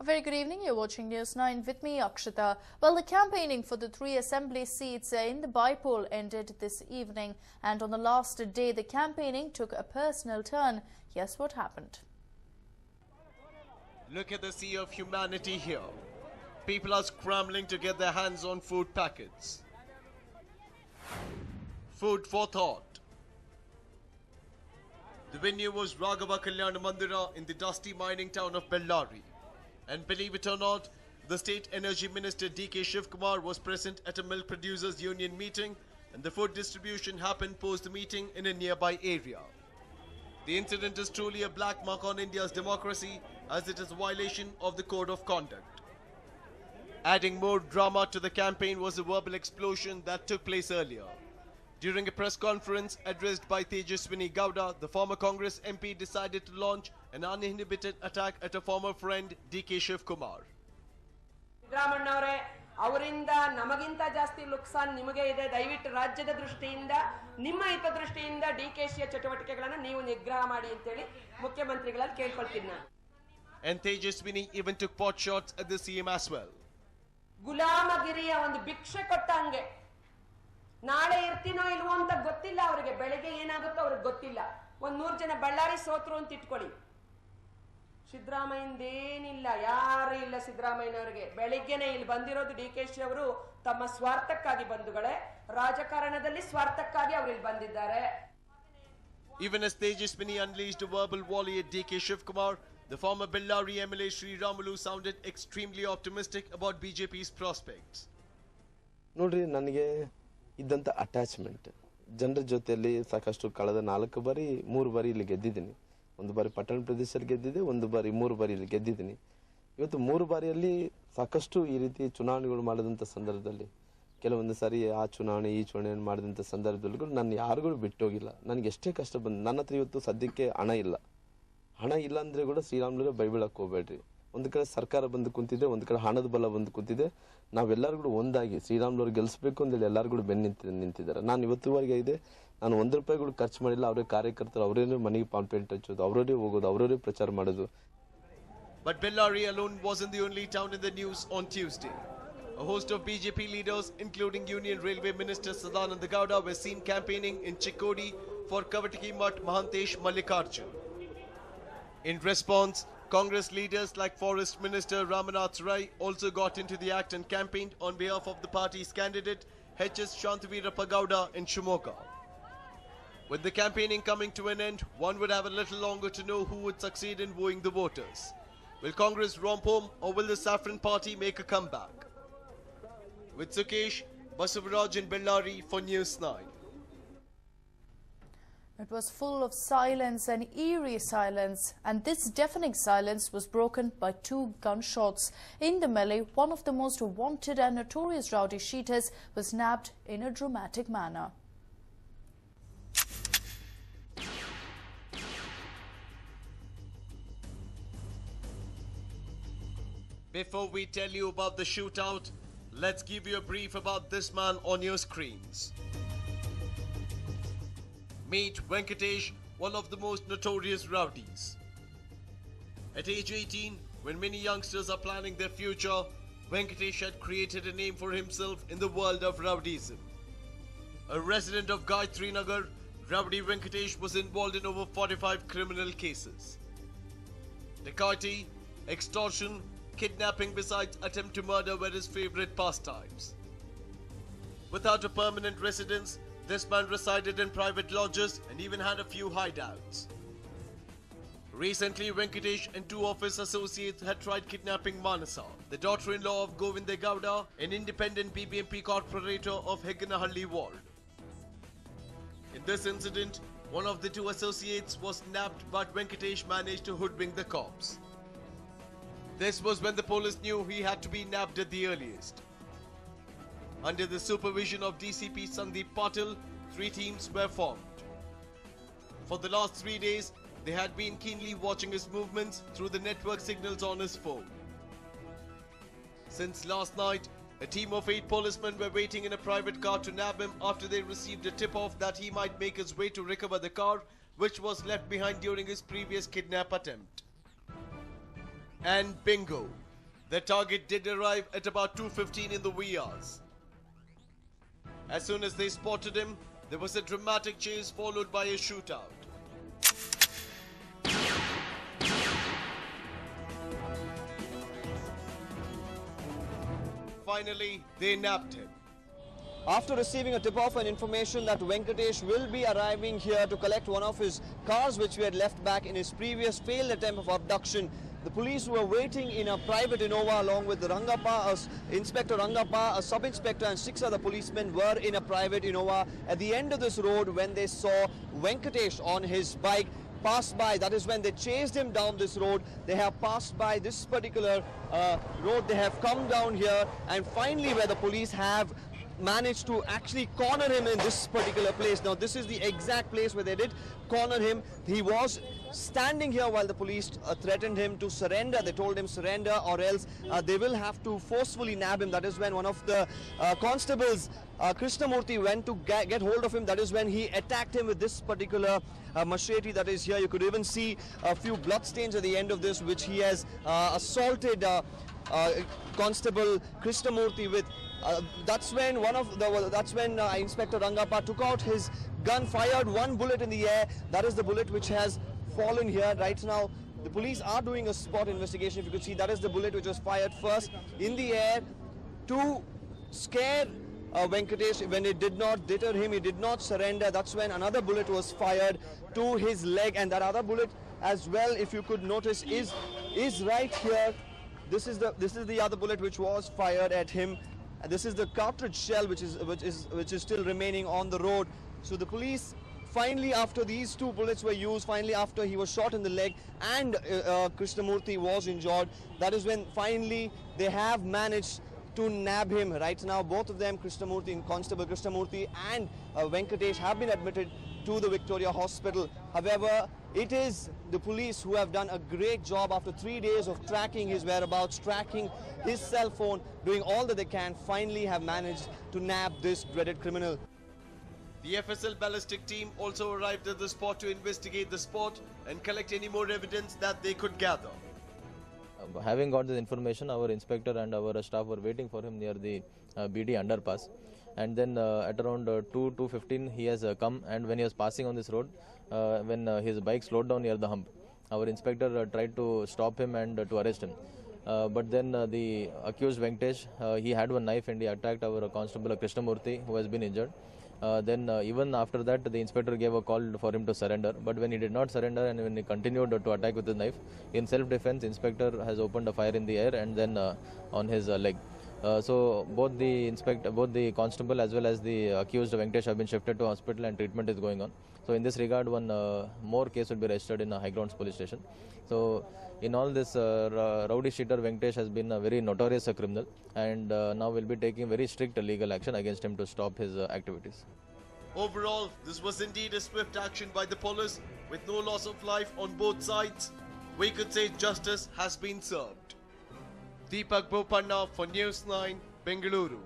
A very good evening. You're watching News 9 with me, Akshita. Well, the campaigning for the 3 assembly seats in the by-poll ended this evening. And on the last day, the campaigning took a personal turn. Here's what happened. Look at the sea of humanity here. People are scrambling to get their hands on food packets. Food for thought. The venue was Raghava Kalyana Mandira in the dusty mining town of Bellary. And believe it or not, the State Energy Minister D.K. Shivkumar was present at a milk producers union meeting, and the food distribution happened post the meeting in a nearby area. The incident is truly a black mark on India's democracy, as it is a violation of the code of conduct. Adding more drama to the campaign was a verbal explosion that took place earlier. During a press conference addressed by Tejaswini Gowda, the former Congress MP decided to launch an uninhibited attack at a former friend, D.K. Shivkumar. ಸಿದ್ದರಾಮಣ್ಣವರೇ, ಅವರಿಂದ ನಮಗಿಂತ ಜಾಸ್ತಿ ನುಕ್ಸಾನ್ ನಿಮಗೆ ಇದೆ. ದಯವಿಟ್ಟು ರಾಜ್ಯದ ದೃಷ್ಟಿಯಿಂದ ನಿಮ್ಮ ಹಿತದೃಷ್ಟಿಯಿಂದ ಡಿಕೆಶಿಯ ಚಟುವಟಿಕೆಗಳನ್ನು ನೀವು ನಿಗ್ರಹ ಮಾಡಿ ಅಂತ ಹೇಳಿ ಮುಖ್ಯಮಂತ್ರಿಗಳಲ್ಲಿ ಕೇಳ್ಕೊಳ್ತೀನಿ ನಾನು. And Tejaswini even took pot shots at the CM as well. ಗುಲಾಮಗಿರಿಯ ಒಂದು ಭಿಕ್ಷೆ ಕೊಟ್ಟ ಹಂಗೆ. ನಾಳೆ ಇರ್ತೀನೋ ಇಲ್ವೋ ಅಂತ ಗೊತ್ತಿಲ್ಲ ಅವರಿಗೆ. ಬೆಳಗ್ಗೆ ಏನಾಗುತ್ತೋ ಅವ್ರಿಗೆ ಗೊತ್ತಿಲ್ಲ. 100 ಜನ ಬಳ್ಳಾರಿ ಸೋತ್ರು ಅಂತ ಇಟ್ಕೊಳ್ಳಿ. ಸಿದ್ದರಾಮಯ್ಯಂದೇನಿಲ್ಲ, ಯಾರು ಇಲ್ಲ ಸಿದ್ದರಾಮಯ್ಯನವರಿಗೆ. ಬೆಳಿಗ್ಗೆನೆ ಇಲ್ಲಿ ಬಂದಿರೋದು ಡಿಕೆಶಿ ಅವರು ತಮ್ಮ ಸ್ವಾರ್ಥಕ್ಕಾಗಿ ಬಂಧುಗಳೇ. ರಾಜಕಾರಣದಲ್ಲಿ ಸ್ವಾರ್ಥಕ್ಕಾಗಿ ಅವರು ಇಲ್ಲಿ ಬಂದಿದ್ದಾರೆ. Even as Tejaswini unleashed a verbal volley at D.K. Shivkumar, the former Bellary MLA Sri Ramulu sounded extremely optimistic about BJP's prospects. ನೋಡ್ರಿ, ನನಗೆ ಇದ್ದಂಥ ಅಟ್ಯಾಚ್ಮೆಂಟ್ ಜನರ ಜೊತೆಯಲ್ಲಿ ಸಾಕಷ್ಟು ಕಳೆದ 4 ಬಾರಿ 3 ಬಾರಿ ಇಲ್ಲಿ ಗೆದ್ದಿದ್ದೀನಿ. 1 ಬಾರಿ ಪಟ್ಟಣ ಪ್ರದೇಶದಲ್ಲಿ ಗೆದ್ದಿದ್ದೆ, 1 ಬಾರಿ 3 ಬಾರಿ ಇಲ್ಲಿ ಗೆದ್ದಿದ್ದೀನಿ. ಇವತ್ತು 3 ಬಾರಿಯಲ್ಲಿ ಸಾಕಷ್ಟು ಈ ರೀತಿ ಚುನಾವಣೆಗಳು ಮಾಡಿದಂಥ ಸಂದರ್ಭದಲ್ಲಿ ಕೆಲವೊಂದು ಸಾರಿ ಆ ಚುನಾವಣೆ ಈ ಚುನಾವಣೆ ಮಾಡಿದಂಥ ಸಂದರ್ಭದಲ್ಲೂ ನಾನು ಯಾರಿಗೂ ಬಿಟ್ಟೋಗಿಲ್ಲ. ನನಗೆ ಎಷ್ಟೇ ಕಷ್ಟ ಬಂದು ನನ್ನ ಹತ್ರ ಇವತ್ತು ಸದ್ಯಕ್ಕೆ ಹಣ ಇಲ್ಲ ಅಂದರೆ ಕೂಡ ಶ್ರೀರಾಮುಲು ಬೈಬೀಳಕ್ಕೆ ಹೋಗ್ಬೇಡ್ರಿ. ಒಂದು ಕಡೆ ಸರ್ಕಾರ ಬಂದು ಕುಂತಿದೆ, ಒಂದು ಕಡೆ ಹಣದ ಬಲ ಬಂದು ಕುಂತಿದೆ. ನಾವೆಲ್ಲರೂ ಕೂಡ ಒಂದಾಗಿ ಶ್ರೀರಾಮುಲು ಗೆಲ್ಲಿಸಬೇಕು ಅಂತೇಳಿ ಎಲ್ಲರೂ ಕೂಡ ಬೆನ್ನು ನಿಂತಿದ್ದಾರೆ. ನಾನು ಇವತ್ತುವರೆಗೆ ಇದೆ, ನಾನು 1 ರೂಪಾಯಿ ಕೂಡ ಖರ್ಚು ಮಾಡಿಲ್ಲ. ಅವರೇ ಕಾರ್ಯಕರ್ತರು, ಅವರೇನೇ ಮನೆಗೆ ಪಾಂಪ್ಲೆಂಟ್ ಹಚ್ಚೋದು, ಅವರೇ ಹೋಗೋದು, ಅವರೇ ಪ್ರಚಾರ ಮಾಡೋದು. But Bellary alone wasn't the only town in the news on Tuesday. A host of BJP leaders, including Union Railway Minister Sadananda Gowda, were seen campaigning in Chikkodi for Kavatiki Mutt Mahantesh Mallikarjun. In response, Congress leaders like Forest Minister Ramanath Rai also got into the act and campaigned on behalf of the party's candidate H.S. Shantaveerappa Gowda in Shimoga. With the campaigning coming to an end, one would have a little longer to know who would succeed in wooing the voters. Will Congress romp home, or will the Saffron Party make a comeback? With Sukesh, Basavaraj in Bellary for News 9. It was full of silence, and eerie silence, and this deafening silence was broken by 2 gunshots. In the melee, one of the most wanted and notorious rowdy sheeters was nabbed in a dramatic manner. Before we tell you about the shootout, let's give you a brief about this man on your screens. Meet Venkatesh, one of the most notorious rowdies. At age 18, when many youngsters are planning their future, Venkatesh had created a name for himself in the world of rowdyism. A resident of Gayatri Nagar, Rowdy Venkatesh was involved in over 45 criminal cases. Dacoity, extortion, kidnapping besides attempt to murder were his favorite pastimes. Without a permanent residence, this man resided in private lodges and even had a few hideouts. Recently, Venkatesh and 2 of his associates had tried kidnapping Manasa, the daughter-in-law of Govinda Gowda, an independent BBMP corporator of Hegganahalli ward. In this incident, one of the 2 associates was nabbed, but Venkatesh managed to hoodwink the cops. This was when the police knew he had to be nabbed at the earliest. Under the supervision of DCP Sandeep Patil, 3 teams were formed. For the last 3 days, they had been keenly watching his movements through the network signals on his phone. Since last night, a team of 8 policemen were waiting in a private car to nab him after they received a tip-off that he might make his way to recover the car, which was left behind during his previous kidnap attempt. And bingo, The target did arrive at about 2:15 in the wee hours. As soon as they spotted him, there was a dramatic chase followed by a shootout. Finally, they nabbed him. After receiving a tip-off and information that Venkatesh will be arriving here to collect one of his cars which we had left back in his previous failed attempt of abduction, the police were waiting in a private Innova along with Rangappa, Inspector Rangappa, a sub-inspector and 6 other policemen were in a private Innova at the end of this road when they saw Venkatesh on his bike pass by. That is when they chased him down this road. They have passed by this particular road. They have come down here and finally where the police have managed to actually corner him in this particular place. Now this is the exact place where they did corner him. He was standing here while the police threatened him to surrender. They told him surrender or else they will have to forcefully nab him. That is when one of the constables, Krishnamurthy, went to get hold of him. That is when he attacked him with this particular machete that is here. You could even see a few blood stains at the end of this which he has assaulted Constable Krishnamurthy with. That's when Inspector Rangappa took out his gun, fired one bullet in the air. That is the bullet which has fallen here right now. The police are doing a spot investigation. If you could see, that is the bullet which was fired first in the air to scare Venkatesh. When it did not deter him, he did not surrender. That's when another bullet was fired to his leg, and that other bullet as well, if you could notice, is right here. This is the other bullet which was fired at him. And this is the cartridge shell which is still remaining on the road. So the police finally, after these 2 bullets were used, finally after he was shot in the leg and Krishnamurthy was injured, that is when finally they have managed to nab him. Right now both of them, Krishnamurthy, Constable Krishnamurthy and Venkatesh, have been admitted to the Victoria Hospital. However, it is the police who have done a great job after 3 days of tracking his whereabouts, tracking his cell phone, doing all that they can, finally have managed to nab this dreaded criminal. The FSL ballistic team also arrived at the spot to investigate the spot and collect any more evidence that they could gather. Having got this information, our inspector and our staff were waiting for him near the BD underpass. And then at around 2:15 he has come, and when he was passing on this road, when his bike slowed down near the hump, our inspector tried to stop him and to arrest him. But then the accused Venkatesh, he had one knife and he attacked our constable Krishnamurthy, who has been injured. Then even after that, the inspector gave a call for him to surrender. But when he did not surrender and when he continued to attack with his knife, in self-defense, inspector has opened a fire in the air and then on his leg. So both the constable as well as the accused Venkatesh have been shifted to hospital and treatment is going on. So in this regard, one more case will be registered in High Grounds Police Station. So in all this, rowdy sheeter Venkatesh has been a very notorious criminal, and now we'll be taking very strict legal action against him to stop his activities. Overall, this was indeed a swift action by the police with no loss of life on both sides. We could say justice has been served. Deepak Bopanna for News 9, Bengaluru.